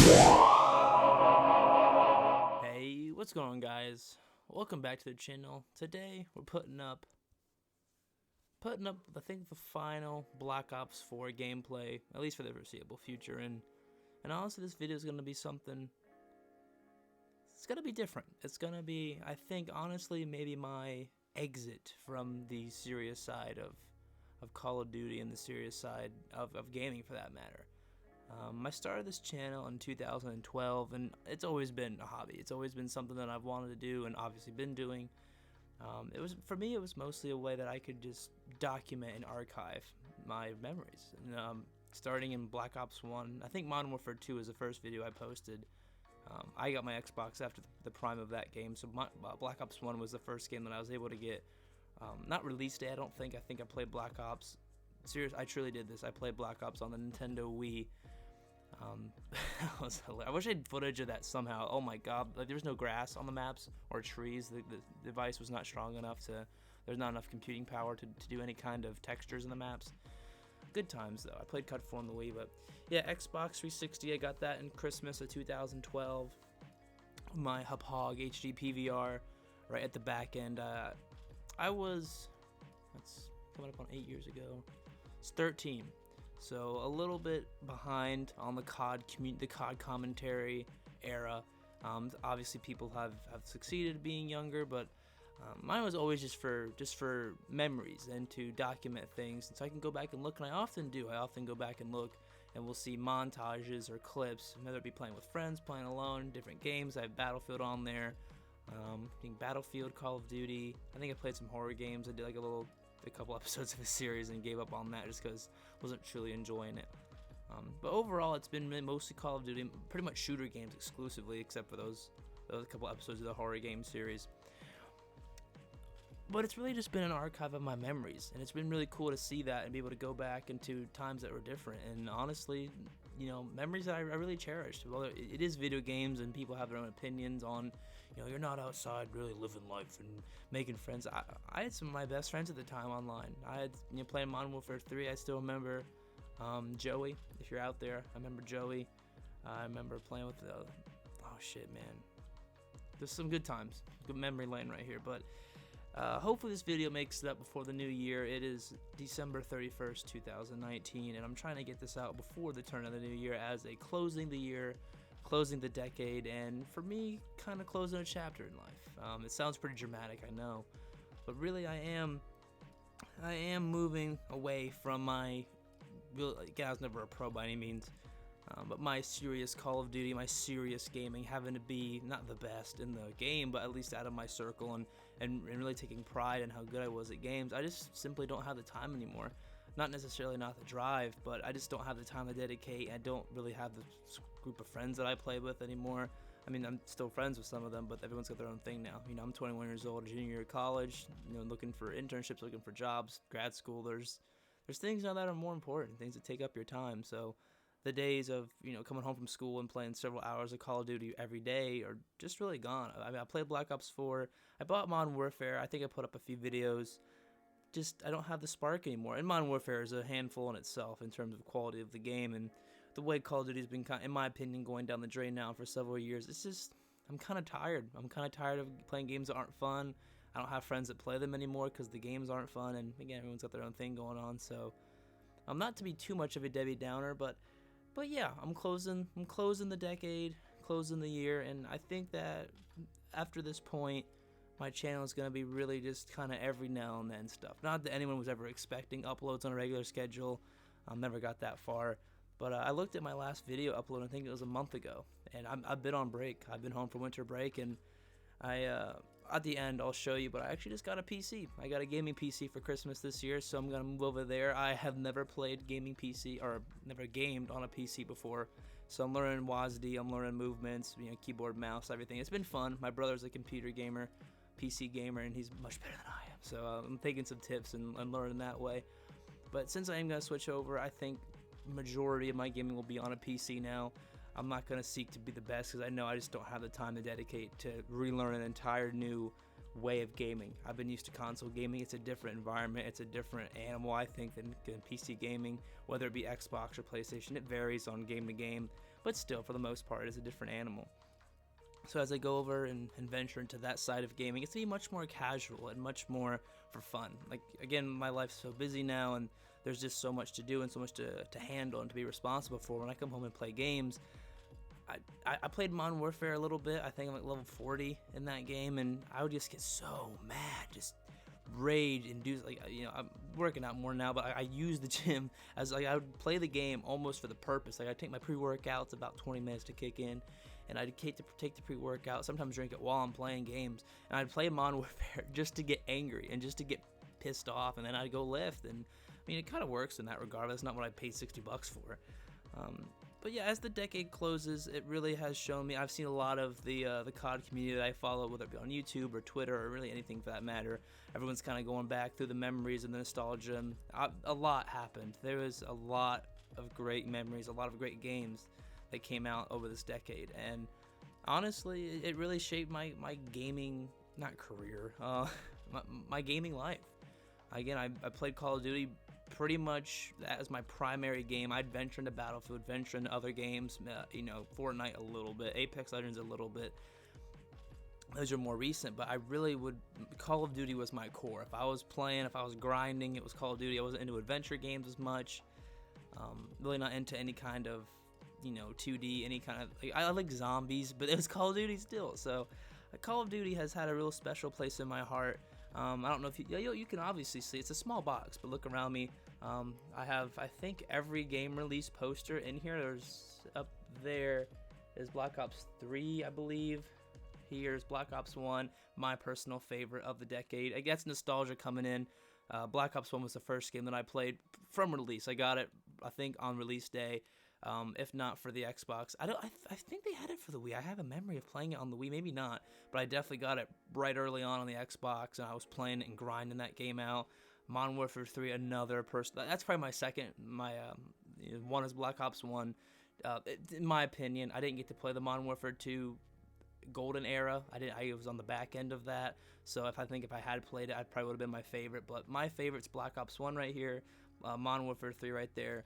Hey, what's going on, guys? Welcome back to the channel. Today we're putting up I think the final Black Ops 4 gameplay, at least for the foreseeable future, and honestly this video is going to be something, it's going to be different. It's going to be, I think honestly, maybe my exit from the serious side of Call of Duty and the serious side of gaming for that matter. I started this channel in 2012, and it's always been a hobby. It's always been something that I've wanted to do and obviously been doing. For me, it was mostly a way that I could just document and archive my memories. And, starting in Black Ops 1, I think Modern Warfare 2 was the first video I posted. I got my Xbox after the prime of that game, so Black Ops 1 was the first game that I was able to get. Not release day, I don't think. I think I played Black Ops. Seriously, I truly did this. I played Black Ops on the Nintendo Wii. I wish I had footage of that somehow. Oh my god, like, there was no grass on the maps or trees. The device was not strong enough there's not enough computing power to do any kind of textures in the maps. Good times though. I played Cut 4 on the Wii, but yeah, Xbox 360, I got that in Christmas of 2012. My Hog HD PVR right at the back end. That's coming up on 8 years ago. It's 13. So a little bit behind on the COD commentary era. Obviously, people have succeeded being younger, but mine was always just for memories and to document things. And so I can go back and look, and I often do. I often go back and look, and we'll see montages or clips, whether it be playing with friends, playing alone, different games. I have Battlefield on there. I think Battlefield, Call of Duty. I think I played some horror games. I did like a couple episodes of a series and gave up on that just because I wasn't truly enjoying it. But overall, it's been mostly Call of Duty, pretty much shooter games exclusively, except for those couple episodes of the horror game series. But it's really just been an archive of my memories, and it's been really cool to see that and be able to go back into times that were different. And honestly, you know, memories that I really cherished. Well, it is video games, and people have their own opinions on, you know, you're not outside really living life and making friends. I had some of my best friends at the time online. I had, you know, playing Modern Warfare 3. I still remember Joey, if you're out there. I remember Joey. I remember playing with oh shit, man. There's some good times. Good memory lane right here. But hopefully this video makes it up before the new year. It is December 31st, 2019, and I'm trying to get this out before the turn of the new year as a closing the year, closing the decade, and for me, kind of closing a chapter in life. It sounds pretty dramatic, I know, but really I am moving away from my, again, I was never a pro by any means, but my serious Call of Duty, my serious gaming, having to be not the best in the game, but at least out of my circle, and really taking pride in how good I was at games. I just simply don't have the time anymore. Not necessarily not the drive, but I just don't have the time to dedicate. I don't really have the group of friends that I play with anymore. I mean, I'm still friends with some of them, but everyone's got their own thing now. You know, I'm 21 years old, junior year of college, you know, looking for internships, looking for jobs, grad school. There's things now that are more important, things that take up your time. So the days of, you know, coming home from school and playing several hours of Call of Duty every day are just really gone. I mean, I played Black Ops 4. I bought Modern Warfare. I think I put up a few videos. Just, I don't have the spark anymore. And Modern Warfare is a handful in itself in terms of quality of the game, and the way Call of Duty has been, in my opinion, going down the drain now for several years. It's just, I'm kind of tired. I'm kind of tired of playing games that aren't fun. I don't have friends that play them anymore because the games aren't fun, and again, everyone's got their own thing going on. So I'm not to be too much of a Debbie Downer, but yeah, I'm closing the decade, closing the year, and I think that after this point, my channel is going to be really just kind of every now and then stuff. Not that anyone was ever expecting uploads on a regular schedule. Never got that far. But I looked at my last video upload, I think it was a month ago, and I've been on break. I've been home for winter break, and at the end, I'll show you, but I actually just got a PC. I got a gaming PC for Christmas this year, so I'm going to move over there. I have never played gaming PC, or never gamed on a PC before, so I'm learning WASD, I'm learning movements, you know, keyboard, mouse, everything. It's been fun. My brother's a computer gamer, PC gamer, and he's much better than I am, so I'm taking some tips and learning that way. But since I am going to switch over, I think majority of my gaming will be on a PC now. I'm not going to seek to be the best because I know I just don't have the time to dedicate to relearn an entire new way of gaming. I've been used to console gaming. It's a different environment. It's a different animal, I think, than PC gaming, whether it be Xbox or PlayStation. It varies on game to game. but still, for the most part, it's a different animal. So as I go over and venture into that side of gaming, it's to be much more casual and much more for fun. Like, again, my life's so busy now, and there's just so much to do and so much to handle and to be responsible for. When I come home and play games, I played Modern Warfare a little bit. I think I'm like level 40 in that game, and I would just get so mad, just rage and do, like, you know, I'm working out more now, but I use the gym as, like, I would play the game almost for the purpose. Like, I'd take my pre-workouts, about 20 minutes to kick in, and I'd take the pre-workout, sometimes drink it while I'm playing games, and I'd play Modern Warfare just to get angry and just to get pissed off, and then I'd go lift. And I mean, it kind of works in that regard. That's not what I paid $60 for. But yeah, as the decade closes, it really has shown me. I've seen a lot of the COD community that I follow, whether it be on YouTube or Twitter or really anything for that matter. Everyone's kind of going back through the memories and the nostalgia. And a lot happened. There was a lot of great memories, a lot of great games that came out over this decade. And honestly, it really shaped my gaming, not career, my gaming life. Again, I played Call of Duty pretty much as my primary game. I'd venture into Battlefield, venture into other games, you know, Fortnite a little bit, Apex Legends a little bit. Those are more recent, but I really would, Call of Duty was my core. If I was playing, if I was grinding, it was Call of Duty. I wasn't into adventure games as much. Really not into any kind of, you know, 2D, any kind of, like, I like zombies, but it was Call of Duty still. So Call of Duty has had a real special place in my heart. I don't know if you can obviously see, it's a small box, but look around me. I have, I think, every game release poster in here. There's up there is Black Ops 3, I believe. Here's Black Ops 1, my personal favorite of the decade. I guess nostalgia coming in. Black Ops 1 was the first game that I played from release. I got it, I think, on release day. If not for the Xbox. I think they had it for the Wii. I have a memory of playing it on the Wii, maybe not, but I definitely got it right early on the Xbox, and I was playing it and grinding that game out. Modern Warfare 3, another person. That's probably my second. My one is Black Ops 1. In my opinion, I didn't get to play the Modern Warfare 2 golden era. I was on the back end of that, so if I had played it, I probably would have been my favorite. But my favorite's Black Ops 1 right here, Modern Warfare 3 right there.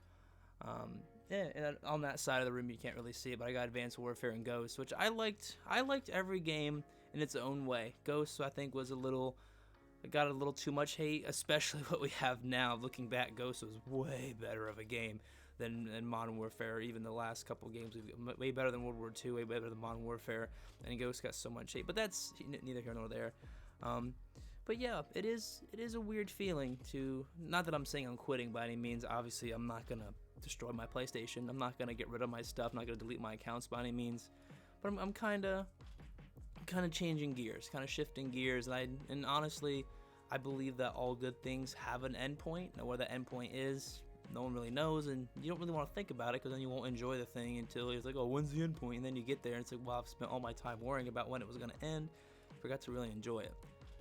Yeah, and on that side of the room you can't really see it, but I got Advanced Warfare and Ghost, which I liked. I liked every game in its own way. Ghost, I think, got a little too much hate, especially what we have now. Looking back, Ghost was way better of a game than Modern Warfare. Even the last couple games, way better than World War II, way better than Modern Warfare, and Ghost got so much hate. But that's neither here nor there. But yeah, it is a weird feeling to, not that I'm saying I'm quitting by any means. Obviously, I'm not gonna destroy my PlayStation. I'm not gonna get rid of my stuff. I'm not gonna delete my accounts by any means. But I'm kind of changing gears, kind of shifting gears. And honestly, I believe that all good things have an end point. Now, where the end point is, no one really knows, and you don't really want to think about it because then you won't enjoy the thing until it's like, oh, when's the end point? And then you get there and it's like, well, I've spent all my time worrying about when it was gonna end. Forgot to really enjoy it.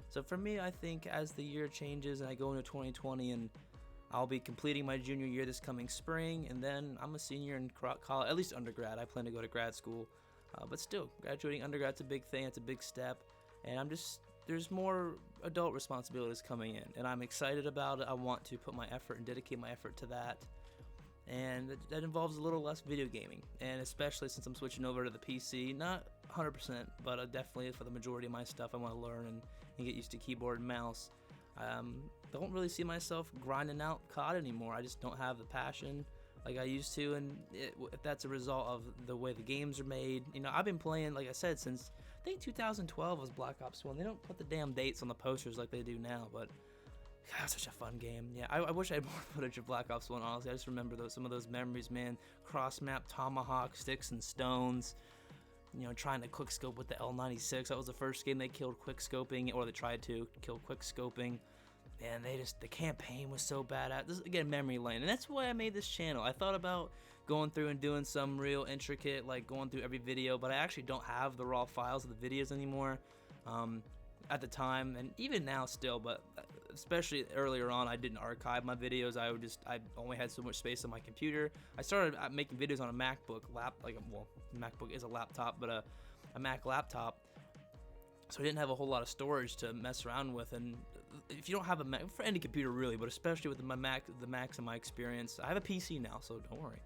So for me, I think as the year changes and I go into 2020, and I'll be completing my junior year this coming spring, and then I'm a senior in college, at least undergrad. I plan to go to grad school, but still, graduating undergrad's a big thing. It's a big step, and there's more adult responsibilities coming in, and I'm excited about it. I want to put my effort and dedicate my effort to that, and that involves a little less video gaming, and especially since I'm switching over to the PC, not 100%, but definitely for the majority of my stuff, I want to learn and get used to keyboard and mouse. Don't really see myself grinding out COD anymore. I just don't have the passion like I used to, and if that's a result of the way the games are made. I've been playing, like I said, since I think 2012 was Black Ops 1. They don't put the damn dates on the posters like they do now, but God, such a fun game. Yeah, I wish I had more footage of Black Ops 1, honestly. I just remember some of those memories, man. Cross-map, tomahawk, sticks and stones. Trying to quickscope with the L96. That was the first game they killed quickscoping, or they tried to kill quickscoping. And the campaign was so bad. This is, again, memory lane. And that's why I made this channel. I thought about going through and doing some real intricate, like going through every video, but I actually don't have the raw files of the videos anymore. At the time, and even now still, but especially earlier on, I didn't archive my videos. I only had so much space on my computer. I started making videos on a MacBook MacBook is a laptop, but a Mac laptop. So I didn't have a whole lot of storage to mess around with. And if you don't have a Mac, for any computer really, but especially with the Macs in my experience, I have a PC now, so don't worry.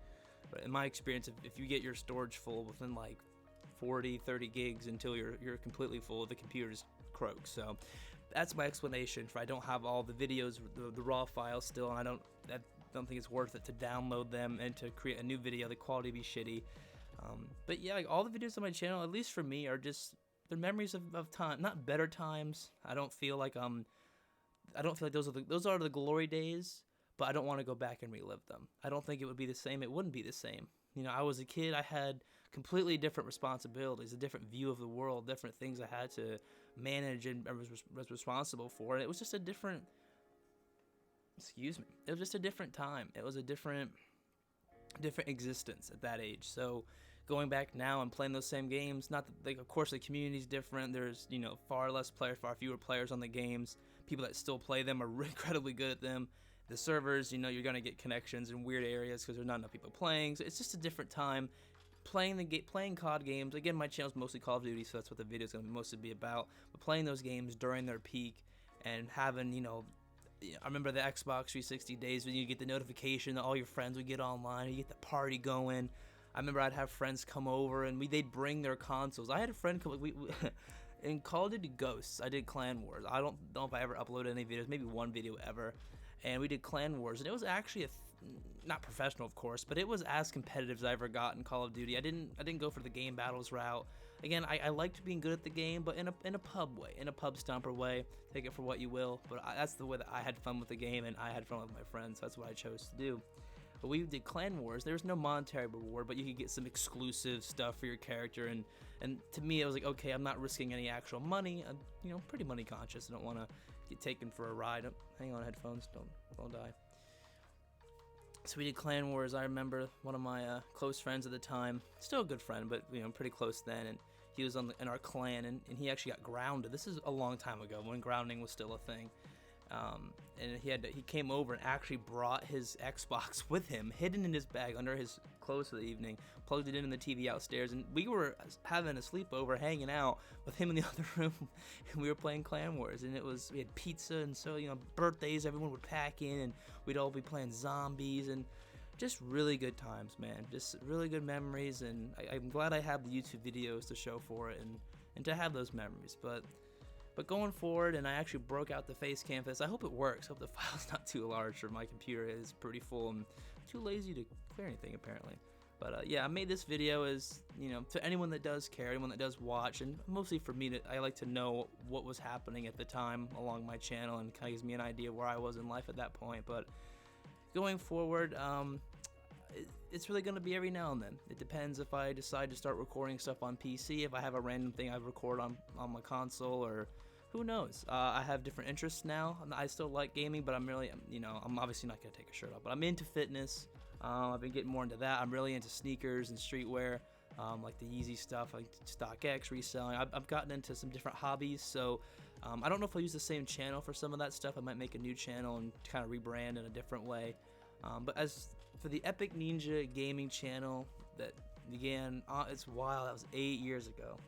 But in my experience, if you get your storage full within like 40-30 gigs until you're completely full, the computer just croaks. So that's my explanation for I don't have all the videos, the raw files still, and I don't think it's worth it to download them and to create a new video. The quality be shitty. But yeah, like all the videos on my channel, at least for me, are just they're memories of time, not better times. I don't feel like those are the glory days, but I don't want to go back and relive them. I don't think it would be the same. It wouldn't be the same. You know, I was a kid. I had completely different responsibilities, a different view of the world, different things I had to manage and was responsible for. And it was just a different. Excuse me. It was just a different time. It was a different existence at that age. So going back now and playing those same games, not that, like, of course the community's different. There's, you know, far fewer players on the games. People that still play them are incredibly good at them. The servers, you know, you're gonna get connections in weird areas because there's not enough people playing. So it's just a different time. Playing COD games. Again, my channel's mostly Call of Duty, so that's what the video's gonna mostly be about. But playing those games during their peak and having, you know, I remember the Xbox 360 days when you get the notification that all your friends would get online, and you get the party going. I remember I'd have friends come over and they'd bring their consoles. I had a friend come. In Call of Duty Ghosts, I did Clan Wars. I don't know if I ever uploaded any videos, maybe one video ever, and we did Clan Wars, and it was actually not professional, of course, but it was as competitive as I ever got in Call of Duty. I didn't go for the game battles route. Again, I liked being good at the game, but in a pub way, in a pub stomper way. Take it for what you will, but that's the way that I had fun with the game, and I had fun with my friends. So that's what I chose to do. But we did Clan Wars. There was no monetary reward, but you could get some exclusive stuff for your character, and to me, it was like, okay, I'm not risking any actual money. I'm, you know, pretty money conscious. I don't want to get taken for a ride. Hang on, headphones, don't die. So we did Clan Wars. I remember one of my close friends at the time, still a good friend, but, you know, pretty close then, and he was in our clan, and he actually got grounded. This is a long time ago when grounding was still a thing. And he came over and actually brought his Xbox with him, hidden in his bag under his clothes for the evening, plugged it in the TV outstairs, and we were having a sleepover, hanging out with him in the other room, and we were playing Clan Wars, and we had pizza, and so, you know, birthdays, everyone would pack in, and we'd all be playing zombies, and just really good times, man. Just really good memories, and I'm glad I have the YouTube videos to show for it, and to have those memories. But going forward, and I actually broke out the face cam for this. I hope it works. I hope the file's not too large, or my computer is pretty full. I'm too lazy to clear anything, apparently. But yeah, I made this video as, you know, to anyone that does care, anyone that does watch, and mostly for me, I like to know what was happening at the time along my channel, and kind of gives me an idea where I was in life at that point. But going forward, it's really going to be every now and then. It depends if I decide to start recording stuff on PC, if I have a random thing I record on my console, or who knows. I have different interests now. I still like gaming, but I'm really, you know, I'm obviously not going to take a shirt off, but I'm into fitness. I've been getting more into that. I'm really into sneakers and streetwear, like the Yeezy stuff, like StockX, reselling. I've gotten into some different hobbies, so I don't know if I'll use the same channel for some of that stuff. I might make a new channel and kind of rebrand in a different way. But as for the EPICneenja gaming channel that began, it's wild, that was 8 years ago.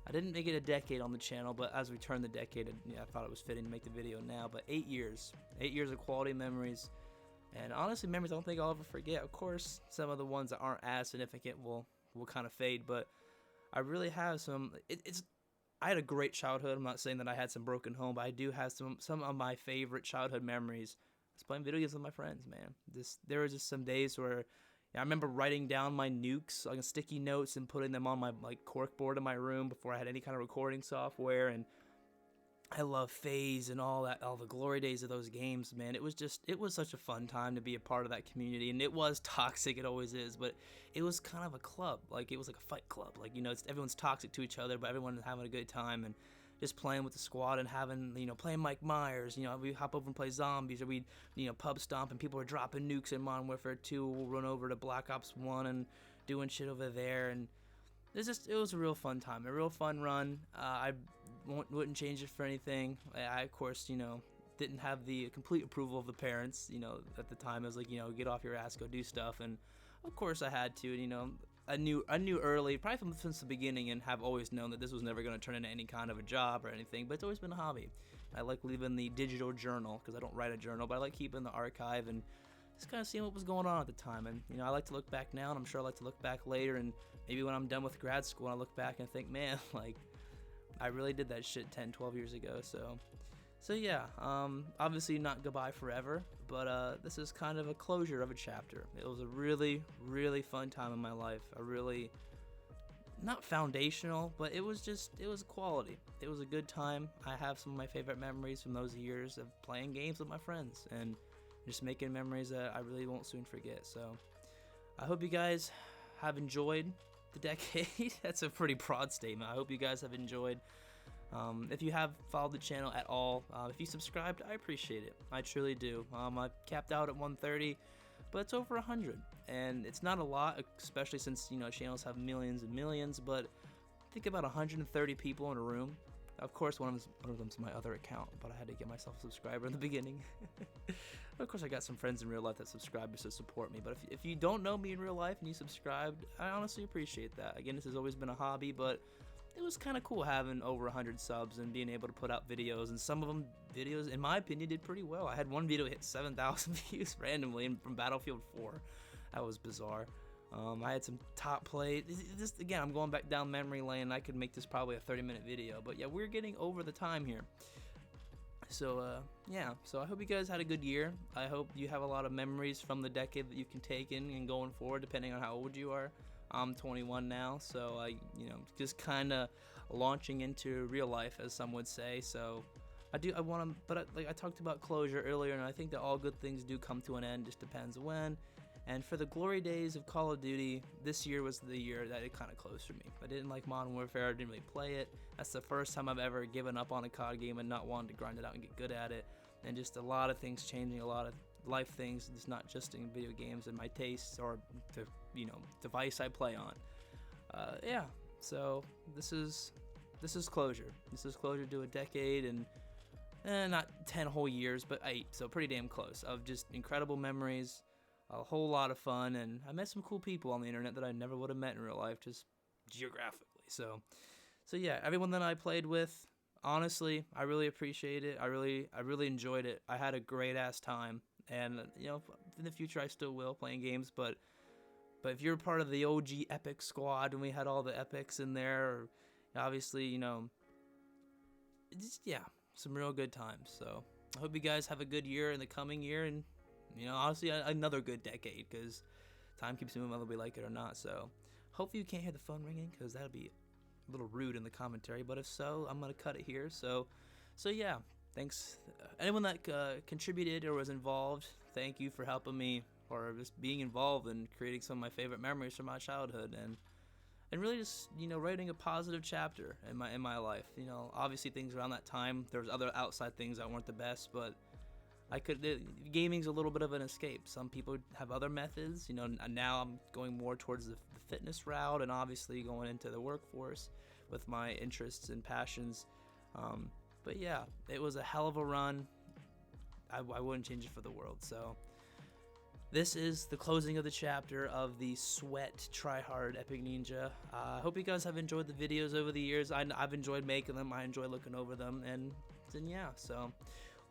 I didn't make it a decade on the channel, but as we turned the decade, I thought it was fitting to make the video now. But 8 years of quality memories, and honestly, memories I don't think I'll ever forget. Of course, some of the ones that aren't as significant will kind of fade, but I really have some. I had a great childhood. I'm not saying that I had some broken home, but I do have some of my favorite childhood memories. I was playing video games with my friends, man. There were just some days where I remember writing down my nukes on sticky notes and putting them on my cork board in my room before I had any kind of recording software. And I love FaZe and all the glory days of those games, man. It was such a fun time to be a part of that community, and it was toxic, it always is, but it was kind of a club. Like, it was like a fight club. Like, you know, everyone's toxic to each other, but everyone's having a good time, and just playing with the squad and having, you know, playing Mike Myers. You know, we hop over and play zombies, or we'd, you know, pub stomp, and people were dropping nukes in Modern Warfare 2. We'll run over to Black Ops 1 and doing shit over there, and it was a real fun time, a real fun run. I wouldn't change it for anything. I, of course, you know, didn't have the complete approval of the parents. You know, at the time, I was like, you know, get off your ass, go do stuff, and of course I had to. And, you know, I knew early, probably since the beginning, and have always known that this was never going to turn into any kind of a job or anything, but it's always been a hobby. I like leaving the digital journal, because I don't write a journal, but I like keeping the archive and just kind of seeing what was going on at the time. And you know, I like to look back now, and I'm sure I like to look back later, and maybe when I'm done with grad school, I look back and think, man, like I really did that shit 10, 12 years ago. So yeah, obviously not goodbye forever, but this is kind of a closure of a chapter. It was a really, really fun time in my life. A really, not foundational, but it was quality. It was a good time. I have some of my favorite memories from those years of playing games with my friends and just making memories that I really won't soon forget. So I hope you guys have enjoyed the decade. That's a pretty broad statement. I hope you guys have enjoyed. If you have followed the channel at all, if you subscribed, I appreciate it. I truly do. I capped out at 130, but it's over 100, and it's not a lot, especially since, you know, channels have millions and millions. But think about 130 people in a room. Of course, one of them's my other account, but I had to get myself a subscriber in the beginning. Of course, I got some friends in real life that subscribe just to support me. But if you don't know me in real life and you subscribed, I honestly appreciate that. Again, this has always been a hobby, but it was kind of cool having over 100 subs and being able to put out videos. And some of them videos, in my opinion, did pretty well. I had one video hit 7,000 views randomly from Battlefield 4. That was bizarre. I had some top play. This again, I'm going back down memory lane. I could make this probably a 30-minute video, but yeah, we're getting over the time here. So yeah, so I hope you guys had a good year. I hope you have a lot of memories from the decade that you can take in and going forward, depending on how old you are. I'm 21 now, so I, you know, just kind of launching into real life, as some would say. So I want to, but like I talked about closure earlier, and I think that all good things do come to an end. Just depends when. And for the glory days of Call of Duty, this year was the year that it kind of closed for me. I didn't like Modern Warfare. I didn't really play it. That's the first time I've ever given up on a COD game and not wanted to grind it out and get good at it. And just a lot of things changing, a lot of life things. It's not just in video games and my tastes or the, you know, device I play on. Yeah. So this is closure. This is closure to a decade and not 10 whole years, but 8. So pretty damn close of just incredible memories. A whole lot of fun, and I met some cool people on the internet that I never would have met in real life, just geographically. So yeah, everyone that I played with, honestly, I really appreciate it. I really enjoyed it. I had a great ass time, and you know, in the future I still will playing games. But if you're part of the OG Epic squad, and we had all the epics in there, obviously, you know, just yeah, some real good times. So I hope you guys have a good year in the coming year, and you know, honestly, another good decade, because time keeps moving whether we like it or not. So hopefully you can't hear the phone ringing, because that'll be a little rude in the commentary. But if so, I'm going to cut it here. So yeah, thanks. Anyone that contributed or was involved, thank you for helping me, or just being involved in creating some of my favorite memories from my childhood. And really just, you know, writing a positive chapter in my life. You know, obviously things around that time, there was other outside things that weren't the best, but gaming's a little bit of an escape. Some people have other methods, you know. Now I'm going more towards the fitness route, and obviously going into the workforce with my interests and passions. But yeah, it was a hell of a run. I wouldn't change it for the world. So this is the closing of the chapter of the Sweat Tryhard EPICneenja. I hope you guys have enjoyed the videos over the years. I've enjoyed making them. I enjoy looking over them, and yeah, so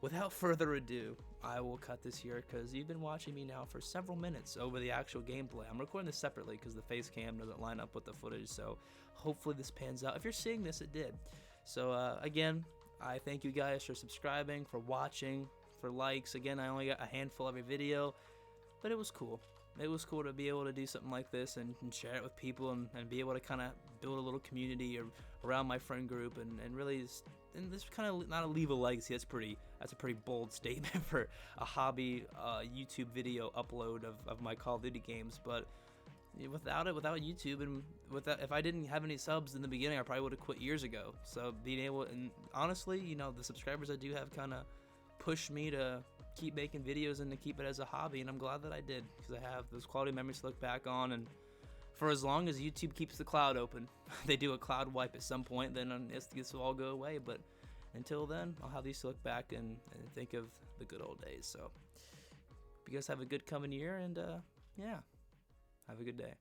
without further ado, I will cut this here, because you've been watching me now for several minutes over the actual gameplay. I'm recording this separately because the face cam doesn't line up with the footage, so hopefully this pans out. If you're seeing this, it did. So again, I thank you guys for subscribing, for watching, for likes. Again, I only got a handful every video, but it was cool. It was cool to be able to do something like this and share it with people, and be able to kind of build a little community around my friend group, and really just kind of not leave a legacy. That's a pretty bold statement for a hobby YouTube video upload of my Call of Duty games. But without YouTube, and if I didn't have any subs in the beginning, I probably would have quit years ago. So being able, and honestly, you know, the subscribers I do have kind of pushed me to keep making videos and to keep it as a hobby, and I'm glad that I did, because I have those quality memories to look back on. And for as long as YouTube keeps the cloud open, they do a cloud wipe at some point, then this will all go away. But until then, I'll have these to look back and think of the good old days. So hope you guys have a good coming year, and yeah, have a good day.